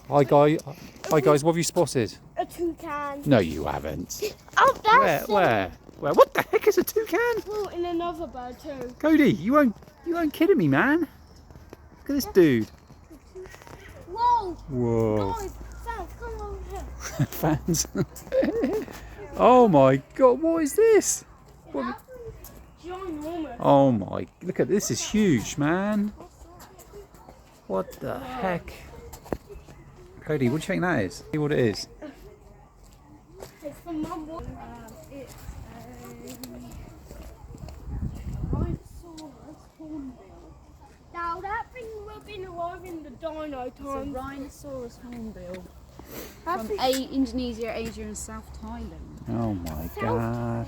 Hi guys, what have you spotted? A toucan. No, you haven't. Oh, that's Where? What the heck is a toucan? Oh, and another bird too. Cody, you ain't kidding me, man. Look at this dude. Whoa! Whoa. Guys, fans, come over here. Fans. Oh my God, what is this? What? Ginormous. Oh my, look at this, is huge, man. What the heck? Cody, what do you think that is? See what it is. It's the mum one. It's a rhinoceros hornbill. Now that thing will be alive in the dino It's a time. rhinoceros hornbill from Indonesia, Asia and South Thailand. Oh my God.